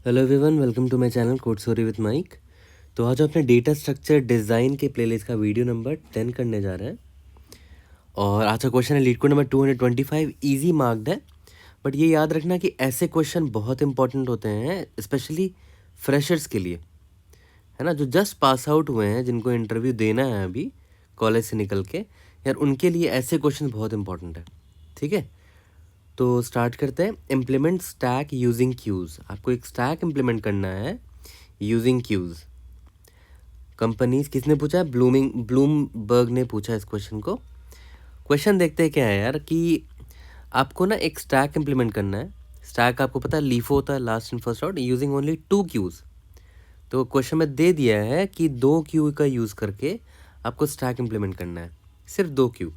Hello everyone, welcome to my channel code story with Mike. तो आज अपने data structure design के playlist का वीडियो नंबर 10 करने जा रहे हैं। और आज का क्वेश्चन है leet code number 225। Easy marked है, बट ये याद रखना कि ऐसे क्वेश्चन बहुत इंपॉर्टेंट होते हैं, स्पेशली फ्रेशर्स के लिए, है ना, जो जस्ट पास आउट हुए हैं, जिनको इंटरव्यू देना है अभी कॉलेज से निकल के। यार उनके लिए ऐसे क्वेश्चन बहुत इंपॉर्टेंट है। ठीक है, तो स्टार्ट करते हैं। Implement stack using queues. आपको एक स्टैक इम्प्लीमेंट करना है यूजिंग क्यूज़। कंपनीज किसने पूछा है? ब्लूमबर्ग ने पूछा इस क्वेश्चन को। क्वेश्चन देखते हैं क्या है यार, कि आपको ना एक स्टैक इम्प्लीमेंट करना है। स्टैक आपको पता है लीफो होता है, last in first out, using only 2 queues. तो क्वेश्चन में दे दिया है कि 2 क्यू का यूज़ करके आपको स्टैक इम्प्लीमेंट करना है, सिर्फ 2 Q.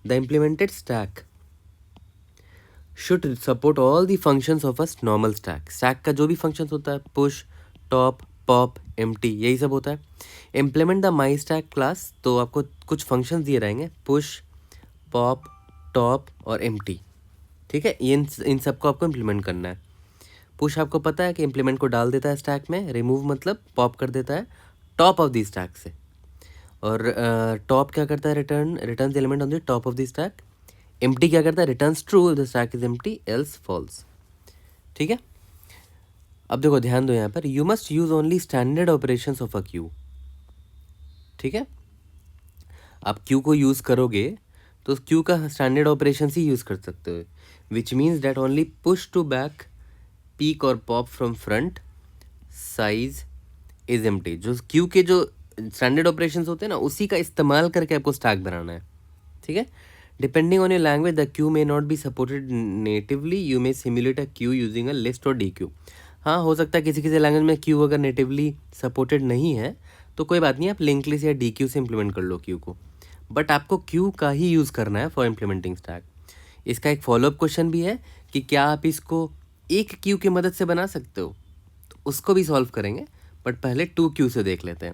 The implemented stack should support all the functions of a normal stack। Stack का जो भी फंक्शंस होता है, पुश, टॉप, पॉप, एम्प्टी, यही सब होता है। Implement the my stack class. तो आपको कुछ फंक्शंस दिए रहेंगे, पुश, पॉप, टॉप और एम्प्टी। ठीक है, इन सबको आपको इम्प्लीमेंट करना है। पुश आपको पता है कि इम्प्लीमेंट को डाल देता है स्टैक में, रिमूव मतलब पॉप कर देता है टॉप ऑफ द स्टैक से। और टॉप क्या करता है? Return element on the top of the stack. Empty क्या करता है? Returns true if the stack is empty, else false. ठीक है, अब देखो ध्यान दो यहाँ पर, you must use only standard operations of a queue. ठीक है, आप क्यू को यूज़ करोगे तो क्यू का स्टैंडर्ड ऑपरेशंस ही यूज़ कर सकते हो, which means that only push to back, peek और pop from front, size is empty. जो क्यू के जो स्टैंडर्ड ऑपरेशंस होते हैं ना, उसी का इस्तेमाल करके आपको स्टैक बनाना है। ठीक है, depending on your language the Q may not be supported natively, you may simulate a Q using a list और डी क्यू। हाँ, हो सकता है किसी किसी लैंग्वेज में क्यू अगर नेटिवली सपोर्टेड नहीं है तो कोई बात नहीं, आप लिंक लिस्ट या डी क्यू से इम्प्लीमेंट कर लो क्यू को, बट आपको क्यू का ही यूज़ करना है फॉर इम्प्लीमेंटिंग स्टैक। इसका एक फॉलोअप क्वेश्चन भी है कि क्या आप इसको एक क्यू की मदद से बना सकते हो, तो उसको भी सॉल्व करेंगे, बट पहले 2 क्यू से देख लेते हैं।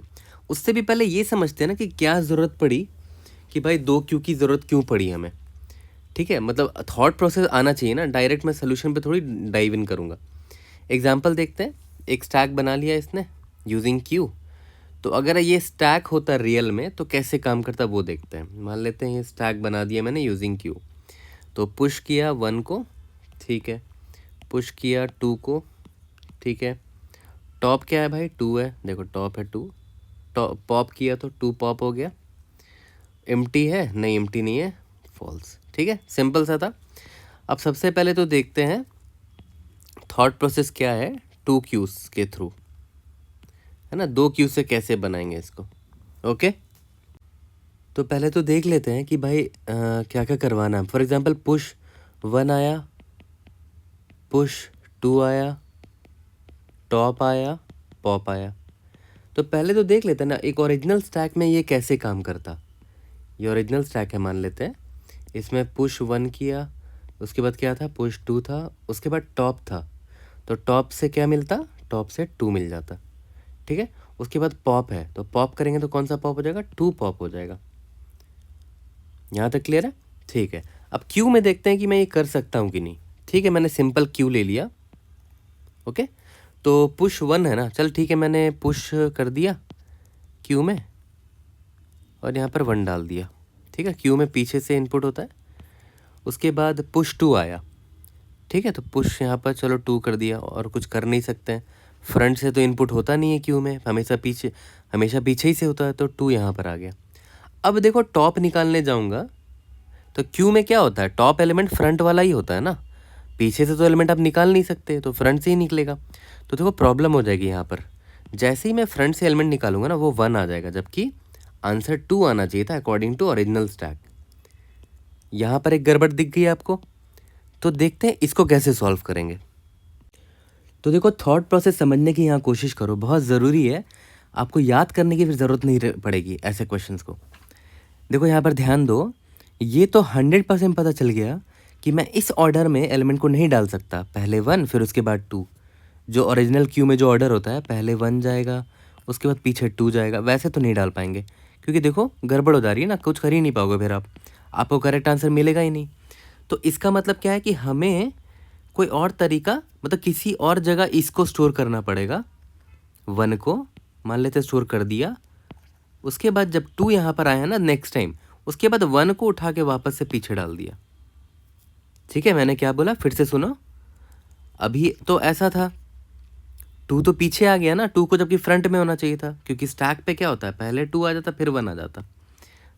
उससे भी पहले ये समझते हैं ना कि क्या ज़रूरत पड़ी, कि भाई 2 क्यू की ज़रूरत क्यों पड़ी हमें। ठीक है, मतलब थॉट प्रोसेस आना चाहिए ना, डायरेक्ट मैं सोल्यूशन पे थोड़ी डाइव इन करूँगा। एग्जाम्पल देखते हैं। एक स्टैक बना लिया इसने यूजिंग क्यू, तो अगर ये स्टैक होता रियल में तो कैसे काम करता वो देखते हैं। मान लेते हैं ये स्टैक बना दिया मैंने यूजिंग क्यू। तो पुश किया 1 को, ठीक है, पुश किया 2 को, ठीक है, टॉप क्या है भाई? 2 है, देखो टॉप है 2। टॉप पॉप किया तो 2 पॉप हो गया। एम्प्टी है? नहीं, एम्प्टी नहीं है, फॉल्स। ठीक है, सिंपल सा था। अब सबसे पहले तो देखते हैं थॉट प्रोसेस क्या है 2 क्यूज के थ्रू, है ना, 2 क्यू से कैसे बनाएंगे इसको। ओके, तो पहले तो देख लेते हैं कि भाई क्या क्या करवाना है। फॉर एग्जांपल पुश 1 आया, पुश 2 आया, टॉप आया, पॉप आया। तो पहले तो देख लेते हैं ना एक ओरिजिनल स्टैक में ये कैसे काम करता। ये ओरिजिनल स्टैक है मान लेते हैं, इसमें पुश 1 किया, उसके बाद क्या था? पुश 2 था, उसके बाद टॉप था, तो टॉप से क्या मिलता? टॉप से 2 मिल जाता। ठीक है, उसके बाद पॉप है, तो पॉप करेंगे तो कौन सा पॉप हो जाएगा? 2 पॉप हो जाएगा। यहाँ तक क्लियर है? ठीक है, अब क्यू में देखते हैं कि मैं ये कर सकता हूँ कि नहीं। ठीक है, मैंने सिंपल क्यू ले लिया। ओके, तो पुश 1 है ना, चल ठीक है, मैंने पुश कर दिया क्यू में और यहाँ पर 1 डाल दिया। ठीक है, क्यू में पीछे से इनपुट होता है। उसके बाद पुश 2 आया, ठीक है, तो पुश यहाँ पर चलो 2 कर दिया, और कुछ कर नहीं सकते हैं, फ्रंट से तो इनपुट होता नहीं है क्यू में, हमेशा पीछे ही से होता है, तो 2 यहाँ पर आ गया। अब देखो टॉप निकालने जाऊँगा तो क्यू में क्या होता है? टॉप एलिमेंट फ्रंट वाला ही होता है ना, पीछे से तो एलिमेंट आप निकाल नहीं सकते, तो फ्रंट से ही निकलेगा। तो देखो प्रॉब्लम हो जाएगी यहाँ पर। जैसे ही मैं फ्रंट से एलिमेंट निकालूंगा ना, वो 1 आ जाएगा, जबकि आंसर 2 आना चाहिए था अकॉर्डिंग टू ओरिजिनल स्टैक। यहाँ पर एक गड़बड़ दिख गई आपको, तो देखते हैं इसको कैसे सॉल्व करेंगे। तो देखो थॉट प्रोसेस समझने की यहाँ कोशिश करो, बहुत ज़रूरी है। आपको याद करने की फिर ज़रूरत नहीं पड़ेगी ऐसे क्वेश्चंस को। देखो यहाँ पर ध्यान दो, ये तो 100% पता चल गया कि मैं इस ऑर्डर में एलिमेंट को नहीं डाल सकता, पहले 1 फिर उसके बाद 2। जो ओरिजिनल क्यू में जो ऑर्डर होता है, पहले 1 जाएगा, उसके बाद पीछे 2 जाएगा, वैसे तो नहीं डाल पाएंगे, क्योंकि देखो गड़बड़ हो जा रही है ना, कुछ कर ही नहीं पाओगे, फिर आपको करेक्ट आंसर मिलेगा ही नहीं। तो इसका मतलब क्या है कि हमें कोई और तरीका, मतलब किसी और जगह इसको स्टोर करना पड़ेगा। 1 को मान लेते स्टोर कर दिया, उसके बाद जब 2 यहाँ पर आया ना नेक्स्ट टाइम, उसके बाद 1 को उठा के वापस से पीछे डाल दिया। ठीक है, मैंने क्या बोला फिर से सुनो। अभी तो ऐसा था, 2 तो पीछे आ गया ना, 2 को जबकि फ्रंट में होना चाहिए था, क्योंकि स्टैक पे क्या होता है, पहले 2 आ जाता फिर 1 आ जाता।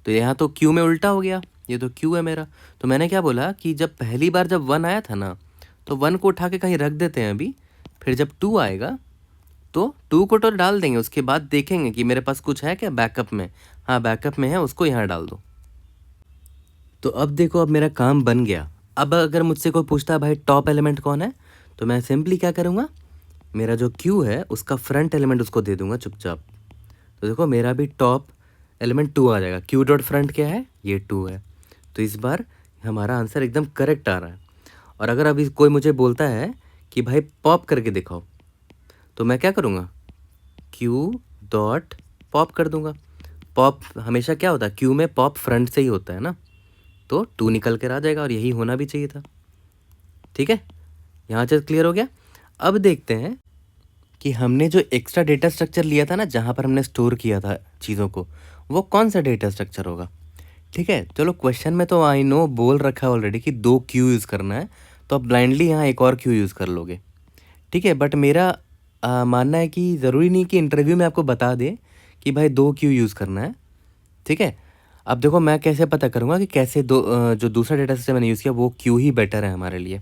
तो यहाँ तो क्यू में उल्टा हो गया, ये तो क्यू है मेरा। तो मैंने क्या बोला कि जब पहली बार जब 1 आया था ना, तो 1 को उठा के कहीं रख देते हैं अभी, फिर जब 2 आएगा तो 2 को तो डाल देंगे, उसके बाद देखेंगे कि मेरे पास कुछ है क्या बैकअप में। हाँ बैकअप में है, उसको यहाँ डाल दो। तो अब देखो, अब मेरा काम बन गया। अब अगर मुझसे कोई पूछता है भाई टॉप एलिमेंट कौन है, तो मैं सिंपली क्या करूँगा, मेरा जो क्यू है उसका फ्रंट एलिमेंट उसको दे दूंगा चुपचाप। तो देखो मेरा भी टॉप एलिमेंट 2 आ जाएगा। क्यू डॉट फ्रंट क्या है, ये 2 है। तो इस बार हमारा आंसर एकदम करेक्ट आ रहा है। और अगर अभी कोई मुझे बोलता है कि भाई पॉप करके दिखाओ, तो मैं क्या करूँगा, क्यू डॉट पॉप कर दूंगा। पॉप हमेशा क्या होता है, क्यू में पॉप फ्रंट से ही होता है ना, तो 2 निकल कर आ जाएगा, और यही होना भी चाहिए था। ठीक है, यहाँ से क्लियर हो गया। अब देखते हैं कि हमने जो एक्स्ट्रा डेटा स्ट्रक्चर लिया था ना, जहाँ पर हमने स्टोर किया था चीज़ों को, वो कौन सा डेटा स्ट्रक्चर होगा। ठीक है, चलो क्वेश्चन में तो आई नो बोल रखा है ऑलरेडी कि 2 क्यू यूज़ करना है, तो आप ब्लाइंडली यहाँ एक और क्यू यूज़ कर लोगे। ठीक है, बट मेरा मानना है कि ज़रूरी नहीं कि इंटरव्यू में आपको बता दे कि भाई 2 क्यू यूज़ करना है। ठीक है, अब देखो मैं कैसे पता करूँगा कि कैसे जो दूसरा डेटा स्ट्रक्चर मैंने यूज़ किया वो क्यू ही बेटर है हमारे लिए।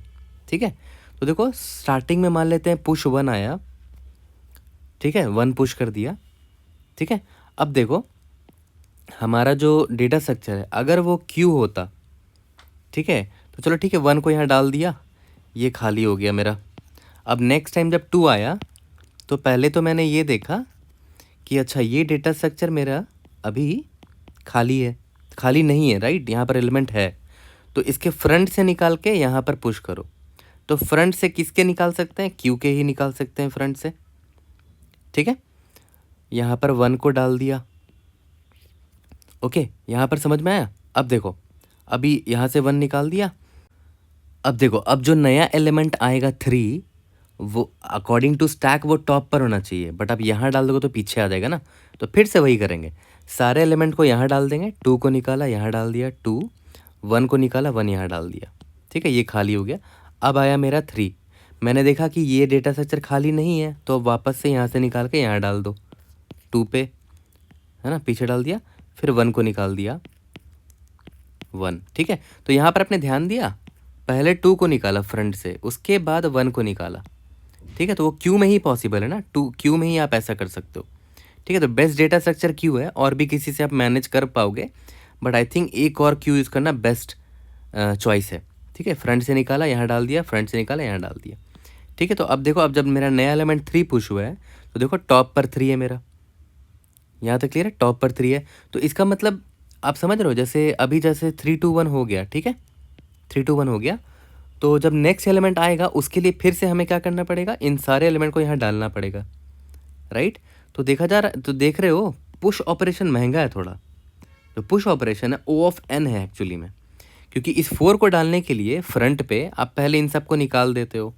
ठीक है, तो देखो स्टार्टिंग में मान लेते हैं पुश 1 आया। ठीक है, 1 पुश कर दिया। ठीक है, अब देखो हमारा जो डेटा स्ट्रक्चर है अगर वो क्यू होता, ठीक है, तो चलो ठीक है 1 को यहाँ डाल दिया, ये खाली हो गया मेरा। अब नेक्स्ट टाइम जब 2 आया, तो पहले तो मैंने ये देखा कि अच्छा ये डेटा स्ट्रक्चर मेरा अभी खाली है, खाली नहीं है, राइट, यहाँ पर एलिमेंट है। तो इसके फ्रंट से निकाल के यहाँ पर पुश करो। तो फ्रंट से किसके निकाल सकते हैं, क्यू के ही निकाल सकते हैं फ्रंट से। ठीक है, यहाँ पर 1 को डाल दिया। ओके, यहाँ पर समझ में आया। अब देखो अभी यहाँ से 1 निकाल दिया। अब देखो अब जो नया एलिमेंट आएगा 3, वो अकॉर्डिंग टू स्टैक वो टॉप पर होना चाहिए, बट अब यहाँ डाल दोगे तो पीछे आ जाएगा ना। तो फिर से वही करेंगे, सारे एलिमेंट को यहाँ डाल देंगे। 2 को निकाला, यहाँ डाल दिया 2, 1 को निकाला, 1 यहाँ डाल दिया। ठीक है, ये खाली हो गया। अब आया मेरा 3, मैंने देखा कि ये डेटा स्ट्रक्चर खाली नहीं है, तो अब वापस से यहाँ से निकाल के यहाँ डाल दो 2 पे, है ना, पीछे डाल दिया। फिर 1 को निकाल दिया 1। ठीक है, तो यहाँ पर आपने ध्यान दिया, पहले 2 को निकाला फ्रंट से, उसके बाद 1 को निकाला। ठीक है, तो वो क्यू में ही पॉसिबल है ना, 2 क्यू में ही आप ऐसा कर सकते हो। ठीक है, तो बेस्ट डेटा स्ट्रक्चर क्यू है, और भी किसी से आप मैनेज कर पाओगे, बट आई थिंक एक और क्यू यूज़ करना बेस्ट चॉइस है। ठीक है, फ्रंट से निकाला, यहाँ डाल दिया, फ्रंट से निकाला, यहाँ डाल दिया। ठीक है, तो अब देखो अब जब मेरा नया एलिमेंट 3 पुश हुआ है, तो देखो टॉप पर 3 है मेरा, यहाँ तक क्लियर है, टॉप पर 3 है। तो इसका मतलब आप समझ रहे हो, जैसे अभी जैसे 3 2 1 हो गया। ठीक है, 3 2 1 हो गया, तो जब नेक्स्ट एलिमेंट आएगा उसके लिए फिर से हमें क्या करना पड़ेगा, इन सारे एलिमेंट को यहाँ डालना पड़ेगा, राइट। तो देखा जा रहा, तो देख रहे हो पुश ऑपरेशन महंगा है थोड़ा। जो पुश ऑपरेशन है O ऑफ n है एक्चुअली में, क्योंकि इस 4 को डालने के लिए फ्रंट पे आप पहले इन सब को निकाल देते हो,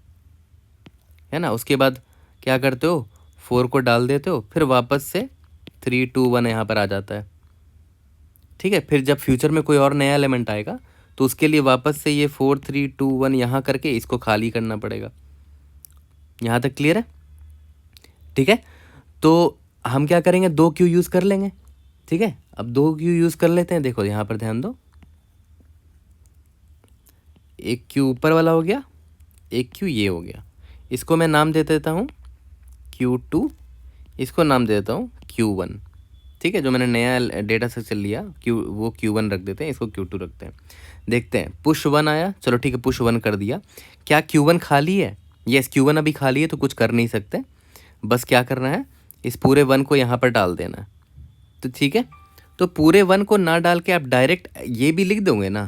है ना, उसके बाद क्या करते हो, 4 को डाल देते हो, फिर वापस से 3 2 1 यहाँ पर आ जाता है। ठीक है, फिर जब फ्यूचर में कोई और नया एलिमेंट आएगा तो उसके लिए वापस से ये 4 3 2 1 यहाँ करके इसको खाली करना पड़ेगा। यहाँ तक क्लियर है। ठीक है, तो हम क्या करेंगे, 2 क्यू यूज़ कर लेंगे। ठीक है, अब 2 क्यू यूज़ कर लेते हैं। देखो यहाँ पर ध्यान दो, एक क्यू ऊपर वाला हो गया, एक क्यू ये हो गया। इसको मैं नाम दे देता हूँ Q2, इसको नाम दे देता हूँ Q1। ठीक है, जो मैंने नया डेटा स्ट्रक्चर लिया वो Q1 रख देते हैं, इसको Q2 रखते हैं। देखते हैं, पुश 1 आया, चलो ठीक है पुश 1 कर दिया। क्या Q1 खाली है? यस, Q1 अभी खाली है, तो कुछ कर नहीं सकते, बस क्या करना है, इस पूरे 1 को यहाँ पर डाल देना है। तो ठीक है, तो पूरे 1 को ना डाल के आप डायरेक्ट ये भी लिख दोगे ना,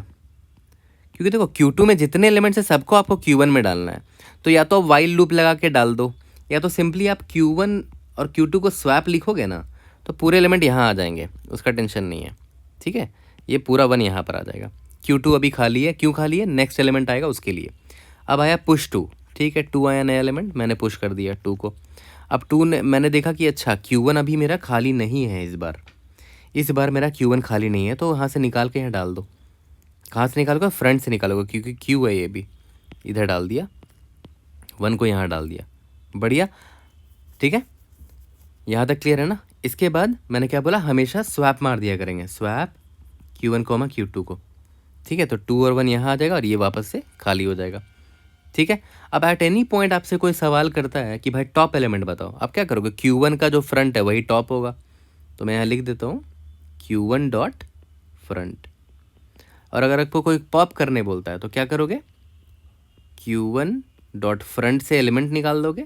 क्योंकि देखो Q2 में जितने एलिमेंट्स हैं सबको आपको Q1 में डालना है। तो या तो वाइल लूप लगा के डाल दो, या तो सिंपली आप Q1 और Q2 को स्वैप लिखोगे ना, तो पूरे एलिमेंट यहाँ आ जाएंगे, उसका टेंशन नहीं है। ठीक है, ये पूरा 1 यहाँ पर आ जाएगा। Q2 अभी खाली है, क्यों खाली है, नेक्स्ट एलिमेंट आएगा उसके लिए। अब आया पुश 2, ठीक है, 2 आया नया एलिमेंट, मैंने पुश कर दिया 2 को। अब 2 ने मैंने देखा कि अच्छा Q1 अभी मेरा खाली नहीं है, इस बार मेरा Q1 खाली नहीं है, तो वहाँ से निकाल के यहाँ डाल दो। कहाँ से निकालोगे? फ्रंट से निकालोगे, क्योंकि Q है ये भी। इधर डाल दिया, 1 को यहाँ डाल दिया, बढ़िया, ठीक है, यहाँ तक क्लियर है ना। इसके बाद मैंने क्या बोला, हमेशा स्वैप मार दिया करेंगे, स्वैप Q1 Q2 को, ठीक है। तो 2 और 1 यहाँ आ जाएगा और ये वापस से खाली हो जाएगा, ठीक है। अब एट एनी पॉइंट आपसे कोई सवाल करता है कि भाई टॉप एलिमेंट बताओ, आप क्या करोगे? Q1 का जो फ्रंट है वही टॉप होगा, तो मैं यहाँ लिख देता हूँ Q1 डॉट फ्रंट। और अगर आपको कोई पॉप करने बोलता है तो क्या करोगे? Q1 डॉट फ्रंट से एलिमेंट निकाल दोगे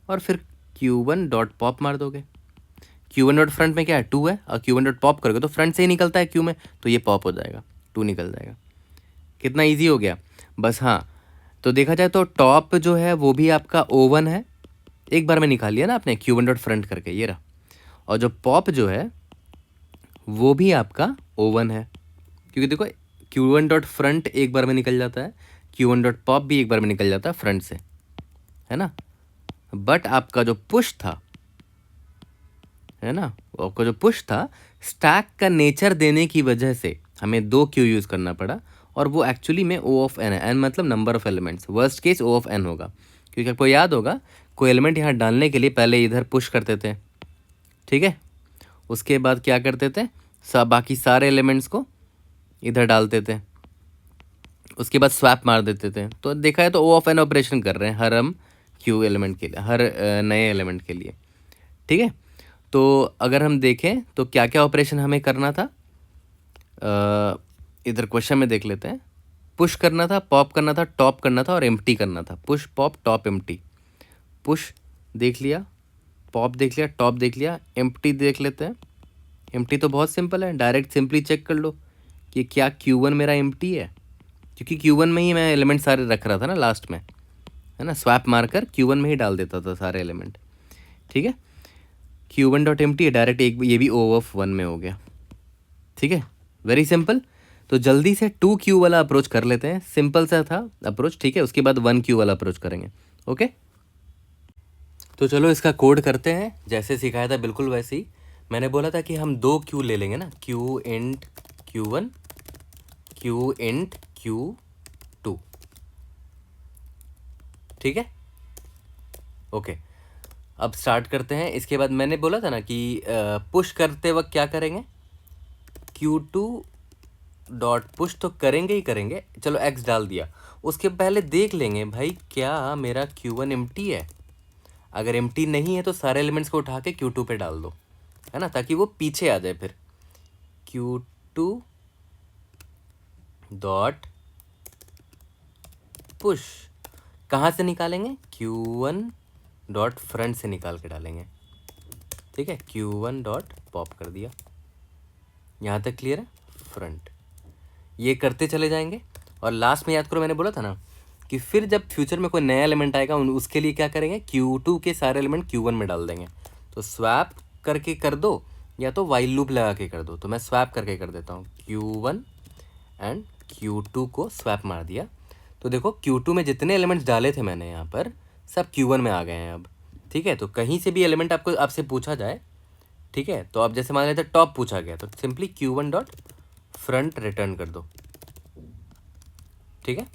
और फिर Q1 डॉट पॉप मार दोगे। Q1 डॉट फ्रंट में क्या है? 2 है, और Q1 डॉट पॉप करोगे तो फ्रंट से ही निकलता है Q में, तो ये पॉप हो जाएगा, 2 निकल जाएगा। कितना ईजी हो गया। बस हाँ, तो देखा जाए तो टॉप जो है वो भी आपका O1 है, एक बार में निकाल लिया ना आपने Q1 डॉट फ्रंट करके, ये रहा। और जो पॉप जो है वो भी आपका O1 है, क्योंकि देखो Q1 डॉट फ्रंट एक बार में निकल जाता है, Q1 डॉट पॉप भी एक बार में निकल जाता है फ्रंट से, है ना। बट आपका जो पुश था, है ना, आपका जो पुश था, स्टैक का नेचर देने की वजह से हमें 2 Q यूज़ करना पड़ा, और वो एक्चुअली में O ऑफ N है, N मतलब number of elements, worst case O of N होगा, क्योंकि आपको याद होगा कोई एलिमेंट यहाँ डालने के लिए पहले इधर पुश करते थे, ठीक है, उसके बाद क्या करते थे, बाकी सारे एलिमेंट्स को इधर डालते थे, उसके बाद स्वैप मार देते थे। तो देखा है तो O ऑफ N ऑपरेशन कर रहे हैं हर हम Q एलिमेंट के लिए, हर नए एलिमेंट के लिए, ठीक है। तो अगर हम देखें तो क्या क्या ऑपरेशन हमें करना था, इधर क्वेश्चन में देख लेते हैं। पुश करना था, पॉप करना था, टॉप करना था और एम्प्टी करना था। Push, pop, top, empty. Push देख लिया, पॉप देख लिया, टॉप देख लिया, एम्प्टी देख लेते हैं। एम्प्टी तो बहुत सिंपल है, डायरेक्ट सिंपली चेक कर लो कि क्या Q1 मेरा एम्प्टी है, क्योंकि Q1 में ही मैं एलिमेंट सारे रख रहा था ना लास्ट में, है ना, स्वैप मारकर Q1 में ही डाल देता था सारे एलिमेंट, ठीक है। Q1 डॉट एम्प्टी है, डायरेक्ट एक ये भी O ऑफ 1 में हो गया, ठीक है, वेरी सिंपल। तो जल्दी से 2Q वाला अप्रोच कर लेते हैं, सिंपल सा था अप्रोच, ठीक है। उसके बाद 1Q वाला अप्रोच करेंगे, ओके। तो चलो इसका कोड करते हैं, जैसे सिखाया था बिल्कुल वैसे ही। मैंने बोला था कि हम 2Q ले लेंगे ना, Q int Q1, Q int Q2, ठीक है, ओके। अब स्टार्ट करते हैं। इसके बाद मैंने बोला था ना कि पुश करते वक्त क्या करेंगे, Q2 डॉट पुश तो करेंगे ही करेंगे, चलो X डाल दिया। उसके पहले देख लेंगे भाई क्या मेरा Q1 एम्प्टी है, अगर एम्प्टी नहीं है तो सारे एलिमेंट्स को उठा के Q2 पे डाल दो, है ना, ताकि वो पीछे आ जाए। फिर Q2 डॉट पुश कहाँ से निकालेंगे, Q1 डॉट फ्रंट से निकाल के डालेंगे, ठीक है। Q1 डॉट पॉप कर दिया, यहाँ तक क्लियर है, फ्रंट। ये करते चले जाएंगे, और लास्ट में याद करो मैंने बोला था ना कि फिर जब फ्यूचर में कोई नया एलिमेंट आएगा उसके लिए क्या करेंगे, Q2 के सारे एलिमेंट Q1 में डाल देंगे। तो स्वैप करके कर दो या तो वाइल लूप लगा के कर दो, तो मैं स्वैप करके कर देता हूँ, Q1 एंड Q2 को स्वैप मार दिया। तो देखो Q2 में जितने एलिमेंट्स डाले थे मैंने यहाँ पर सब Q1 में आ गए हैं अब, ठीक है। तो कहीं से भी एलिमेंट आपसे पूछा जाए, ठीक है, तो आप जैसे मान लेते टॉप पूछा गया तो simply Q1 dot front return कर दो, ठीक है,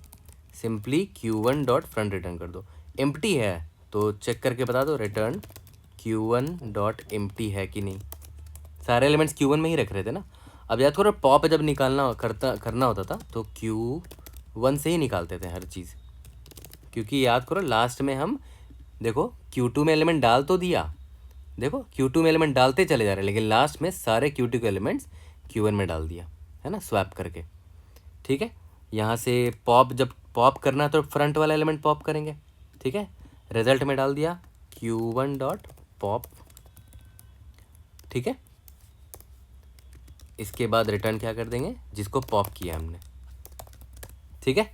simply Q1 dot front return कर दो। एम्प्टी है तो चेक करके बता दो, रिटर्न Q1 डॉट एम्प्टी है कि नहीं, सारे एलिमेंट्स Q1 में ही रख रहे थे ना। अब याद करो पॉप जब करना होता था तो Q1 से ही निकालते थे हर चीज़, क्योंकि याद करो लास्ट में हम देखो Q2 में एलिमेंट डाल तो दिया, देखो Q2 में एलिमेंट डालते चले जा रहे हैं, लेकिन लास्ट में सारे Q2 के एलिमेंट्स Q1 में डाल दिया, है ना, स्वैप करके, ठीक है। यहाँ से पॉप जब पॉप करना तो फ्रंट वाला एलिमेंट पॉप करेंगे, ठीक है, रिजल्ट में डाल दिया Q1 डॉट पॉप, ठीक है। इसके बाद रिटर्न क्या कर देंगे, जिसको पॉप किया हमने, ठीक है।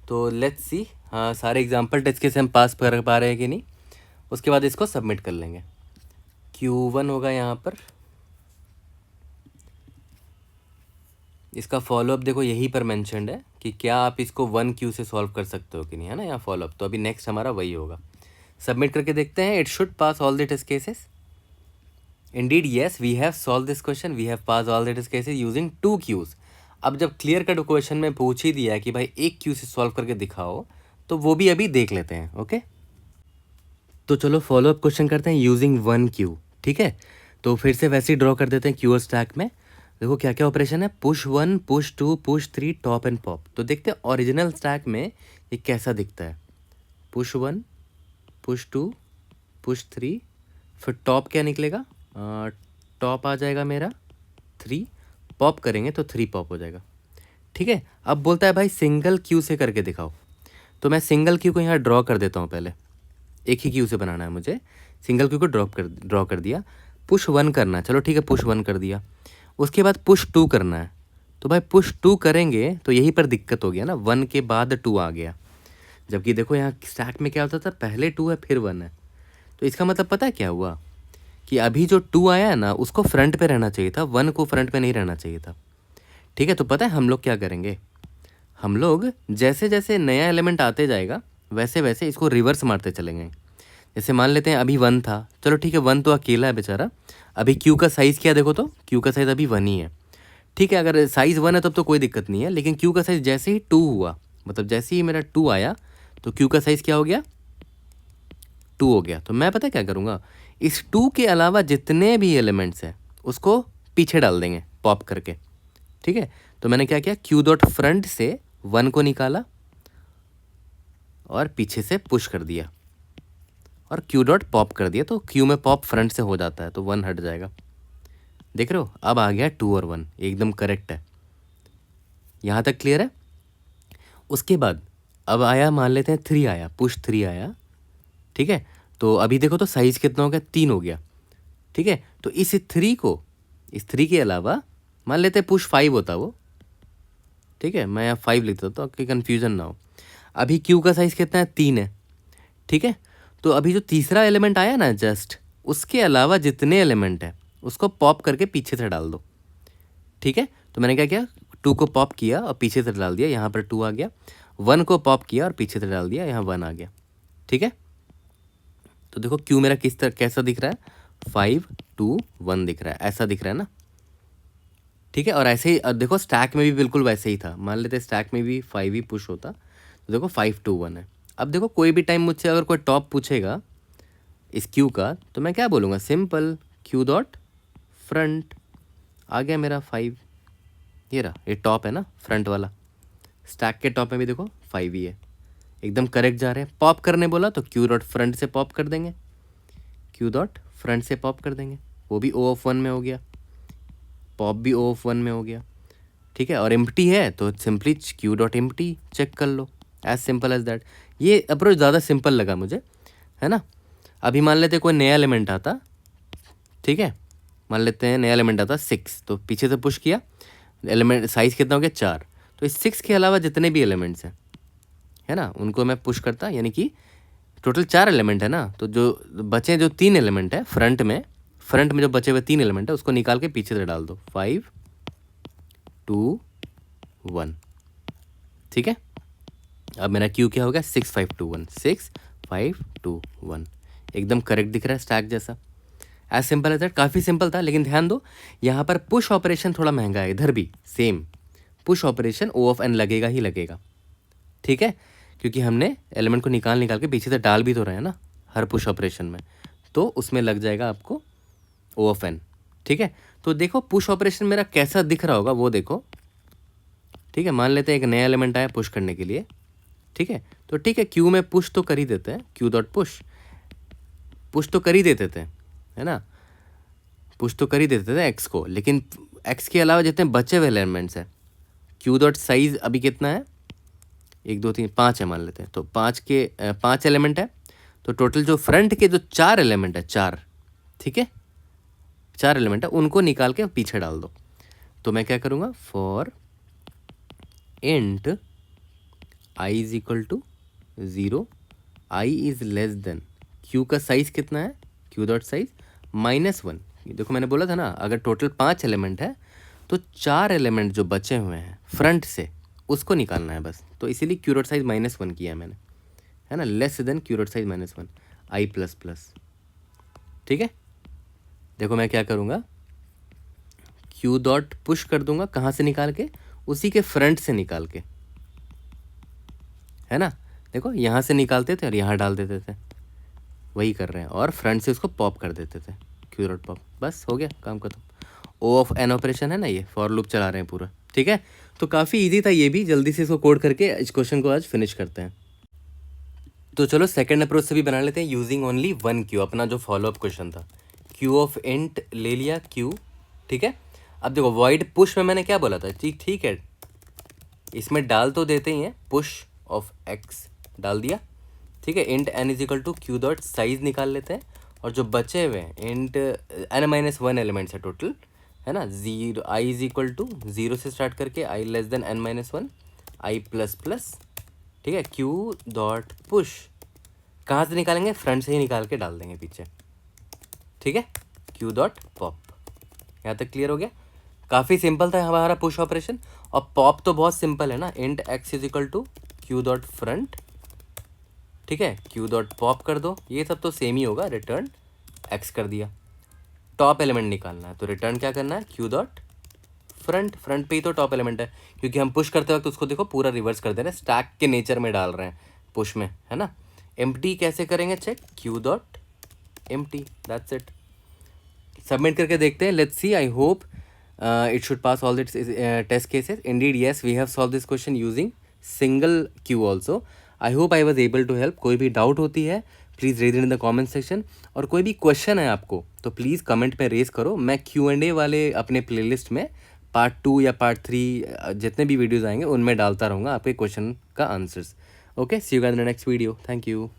तो लेट्स सी, हाँ सारे एग्जाम्पल टेस्ट के से हम पास कर पा रहे हैं कि नहीं। उसके बाद इसको सबमिट कर लेंगे। Q1 होगा यहाँ पर, इसका फॉलोअप देखो यहीं पर मेंशन्ड है कि क्या आप इसको 1Q से सॉल्व कर सकते हो कि नहीं, है ना, यहाँ फॉलोअप। तो अभी नेक्स्ट हमारा वही होगा। सबमिट करके देखते हैं। It should pass all the test cases. Indeed yes, we have solve this question, we have pass all the test cases using 2Qs। अब जब क्लियर कट क्वेश्चन में पूछ ही दिया है कि भाई 1Q से सॉल्व करके दिखाओ, तो वो भी अभी देख लेते हैं। ओके, तो चलो फॉलोअप क्वेश्चन करते हैं यूजिंग 1Q। ठीक है, तो फिर से वैसे ही ड्रॉ कर देते हैं क्यू और स्टैक में। देखो क्या क्या ऑपरेशन है, push 1, push 2, push 3, top and pop. तो देखते हैं ओरिजिनल स्टैक में ये कैसा दिखता है। पुश 1, पुश 2, पुश 3, फिर टॉप क्या निकलेगा, टॉप आ जाएगा मेरा 3, पॉप करेंगे तो 3 पॉप हो जाएगा। ठीक है, अब बोलता है भाई सिंगल क्यू से करके दिखाओ। तो मैं सिंगल क्यू को यहाँ ड्रॉ कर देता हूँ। पहले एक ही क्यू से बनाना है मुझे। सिंगल क्यू को ड्रॉ कर दिया। पुश 1 करना है, चलो ठीक है, पुश 1 कर दिया। उसके बाद पुश 2 करना है। तो भाई पुश 2 करेंगे तो यहीं पर दिक्कत हो गया ना, 1 के बाद 2 आ गया। जबकि देखो यहाँ स्टैक में क्या होता था, पहले 2 है फिर 1 है। तो इसका मतलब पता है क्या हुआ कि अभी जो 2 आया है ना, उसको फ्रंट पे रहना चाहिए था, 1 को फ्रंट पे नहीं रहना चाहिए था। ठीक है, तो पता है हम लोग क्या करेंगे, हम लोग जैसे जैसे नया एलिमेंट आते जाएगा वैसे वैसे इसको रिवर्स मारते चलेंगे। जैसे मान लेते हैं अभी 1 था, चलो ठीक है, 1 तो अकेला है बेचारा। अभी क्यू का साइज़ क्या देखो, तो क्यू का साइज़ अभी 1 ही है। ठीक है, अगर साइज़ 1 है तब तो कोई दिक्कत नहीं है, लेकिन क्यू का साइज़ जैसे ही 2 हुआ, मतलब जैसे ही मेरा 2 आया तो क्यू का साइज़ क्या हो गया, 2 हो गया। तो मैं पता क्या करूँगा, इस 2 के अलावा जितने भी एलिमेंट्स हैं उसको पीछे डाल देंगे पॉप करके। ठीक है, तो मैंने क्या किया, क्यू डॉट फ्रंट से 1 को निकाला और पीछे से पुश कर दिया और क्यू डॉट पॉप कर दिया। तो क्यू में पॉप फ्रंट से हो जाता है तो 1 हट जाएगा। देख रहे हो, अब आ गया 2 और 1, एकदम करेक्ट है। यहाँ तक क्लियर है। उसके बाद अब आया, मान लेते हैं 3 आया, पुश 3 आया। ठीक है, तो अभी देखो तो साइज़ कितना हो गया, 3 हो गया। ठीक है, तो इस 3 के अलावा मान लेते हैं पुश 5 होता वो। ठीक है, मैं यहाँ 5 लिख देता हूँ कि कन्फ्यूज़न ना हो। अभी क्यू का साइज़ कितना है, 3 है। ठीक है, तो अभी जो तीसरा एलिमेंट आया ना जस्ट, उसके अलावा जितने एलिमेंट है उसको पॉप करके पीछे से डाल दो। ठीक है, तो मैंने क्या किया, 2 को पॉप किया और पीछे से डाल दिया, यहाँ पर 2 आ गया। 1 को पॉप किया और पीछे से डाल दिया, यहाँ 1 आ गया। ठीक है, तो देखो क्यू मेरा किस तरह कैसा दिख रहा है, 5 2 1 दिख रहा है, ऐसा दिख रहा है ना। ठीक है, और ऐसे ही देखो स्टैक में भी बिल्कुल वैसे ही था। मान लेते स्टैक में भी 5 ही पुश होता, तो देखो 5 2 1 है। अब देखो कोई भी टाइम मुझसे अगर कोई टॉप पूछेगा इस क्यू का, तो मैं क्या बोलूँगा, सिंपल क्यू डॉट फ्रंट। आ गया मेरा 5, ये रहा, ये टॉप है ना फ्रंट वाला। स्टैक के टॉप में भी देखो 5 ही है, एकदम करेक्ट जा रहे हैं। पॉप करने बोला तो क्यू डॉट फ्रंट से पॉप कर देंगे, क्यू डॉट फ्रंट से पॉप कर देंगे, वो भी ओ ऑफ 1 में हो गया, पॉप भी ओ ऑफ 1 में हो गया। ठीक है, और एम्प्टी है तो simply queue dot empty check कर लो, एज सिंपल एज दैट। ये अप्रोच ज़्यादा सिंपल लगा मुझे, है ना। अभी मान लेते कोई नया एलिमेंट आता, ठीक है, मान लेते हैं नया एलिमेंट आता 6, तो पीछे से पुश किया, एलिमेंट साइज़ कितना हो गया 4। तो इस 6 के अलावा जितने भी एलिमेंट्स हैं, है ना, उनको मैं पुश करता, यानी कि टोटल 4 एलिमेंट है ना। तो जो बचे जो 3 एलिमेंट है फ्रंट में जो बचे हुए 3 एलिमेंट है उसको निकाल के पीछे से डाल दो, 5 2 1। ठीक है, अब मेरा क्यू क्या हो गया, 6 5 2 1, 6 5 2 1, एकदम करेक्ट दिख रहा है स्टैक जैसा। एज सिंपल एज दैट, काफ़ी सिंपल था। लेकिन ध्यान दो यहाँ पर पुश ऑपरेशन थोड़ा महंगा है, इधर भी same push operation O of N लगेगा ही लगेगा। ठीक है, क्योंकि हमने एलिमेंट को निकाल के पीछे से डाल भी तो रहे हैं ना हर पुश ऑपरेशन में, तो उसमें लग जाएगा आपको ओ ऑफ एन। ठीक है, तो देखो पुश ऑपरेशन मेरा कैसा दिख रहा होगा वो देखो। ठीक है, मान लेते हैं एक नया एलिमेंट आया पुश करने के लिए। ठीक है, तो ठीक है, क्यू में पुश तो कर ही देते हैं, क्यू डॉट पुश तो कर ही देते थे, है ना, पुश तो कर ही देते थे एक्स को। लेकिन एक्स के अलावा जितने बचे हुए एलिमेंट्स हैं, क्यू डॉट साइज अभी कितना है, 1 2 3 5 है मान लेते हैं, तो 5 एलिमेंट है। तो टोटल जो फ्रंट के जो 4 एलिमेंट है, 4, ठीक है, 4 एलिमेंट है, उनको निकाल के पीछे डाल दो। तो मैं क्या करूँगा, for int I is equal to 0, I is less than, queue का साइज कितना है, क्यू डॉट साइज -1। देखो मैंने बोला था ना, अगर टोटल 5 एलिमेंट है तो तो 4 एलिमेंट जो बचे हुए हैं फ्रंट से उसको निकालना है बस। तो इसीलिए क्यू डॉट साइज -1 किया है मैंने, है ना, less than Q dot size -1 आई प्लस प्लस। ठीक है, देखो मैं क्या करूँगा, क्यू डॉट पुश कर दूंगा, कहाँ से निकाल के, उसी के फ्रंट से निकाल के, है ना। देखो यहाँ से निकालते थे और यहाँ डाल देते थे, वही कर रहे हैं, और फ्रंट से उसको पॉप कर देते थे, क्यू डॉट पॉप, बस हो गया काम खत्म। ओ ऑफ एन ऑपरेशन है ना, ये फॉर लूप चला रहे हैं पूरा। ठीक है, तो काफ़ी इजी था ये भी, जल्दी से इसको कोड करके इस क्वेश्चन को आज फिनिश करते हैं। तो चलो सेकंड अप्रोच से भी बना लेते हैं, यूजिंग ओनली 1 क्यू, अपना जो फॉलोअप क्वेश्चन था। क्यू ऑफ इंट ले लिया क्यू, ठीक है। अब देखो वॉइड पुश में मैंने क्या बोला था, ठीक है, इसमें डाल तो देते ही हैं, पुश ऑफ एक्स डाल दिया, ठीक है। Int N is equal to queue dot size निकाल लेते हैं, और जो बचे हुए हैं इंट n-1 एलिमेंट्स है टोटल, है ना, 0 आई इज इक्वल टू 0 से स्टार्ट करके आई लेस देन n-1 आई प्लस प्लस, ठीक है। क्यू डॉट पुश कहाँ से निकालेंगे, फ्रंट से ही निकाल के डाल देंगे पीछे, ठीक है। क्यू डॉट पॉप, यहाँ तक क्लियर हो गया। काफ़ी सिंपल था हमारा पुश ऑपरेशन, और पॉप तो बहुत सिंपल है ना, int X is equal to queue dot front, ठीक है, क्यू डॉट पॉप कर दो, ये सब तो सेम ही होगा, रिटर्न एक्स कर दिया। टॉप एलिमेंट निकालना है, तो रिटर्न क्या करना है, क्यू डॉट फ्रंट, फ्रंट पे ही तो टॉप एलिमेंट है, क्योंकि हम पुश करते वक्त उसको देखो पूरा रिवर्स कर दे रहे हैं, स्टैक के नेचर में डाल रहे हैं पुश में, है ना। एम्प्टी कैसे करेंगे check, queue dot empty, that's it. Submit करके देखते हैं, let's see, I hope it should pass all the test cases. Indeed yes, we have solved this question using single queue also. I hope I was able to help. कोई भी doubt होती है please raise in the comment section, और कोई भी question है आपको तो प्लीज़ कमेंट पे रेज करो। मैं Q&A वाले अपने प्लेलिस्ट में पार्ट 2 या पार्ट 3 जितने भी वीडियोज़ आएंगे उनमें डालता रहूँगा आपके क्वेश्चन का answers. Okay, see you guys in the next video, thank you.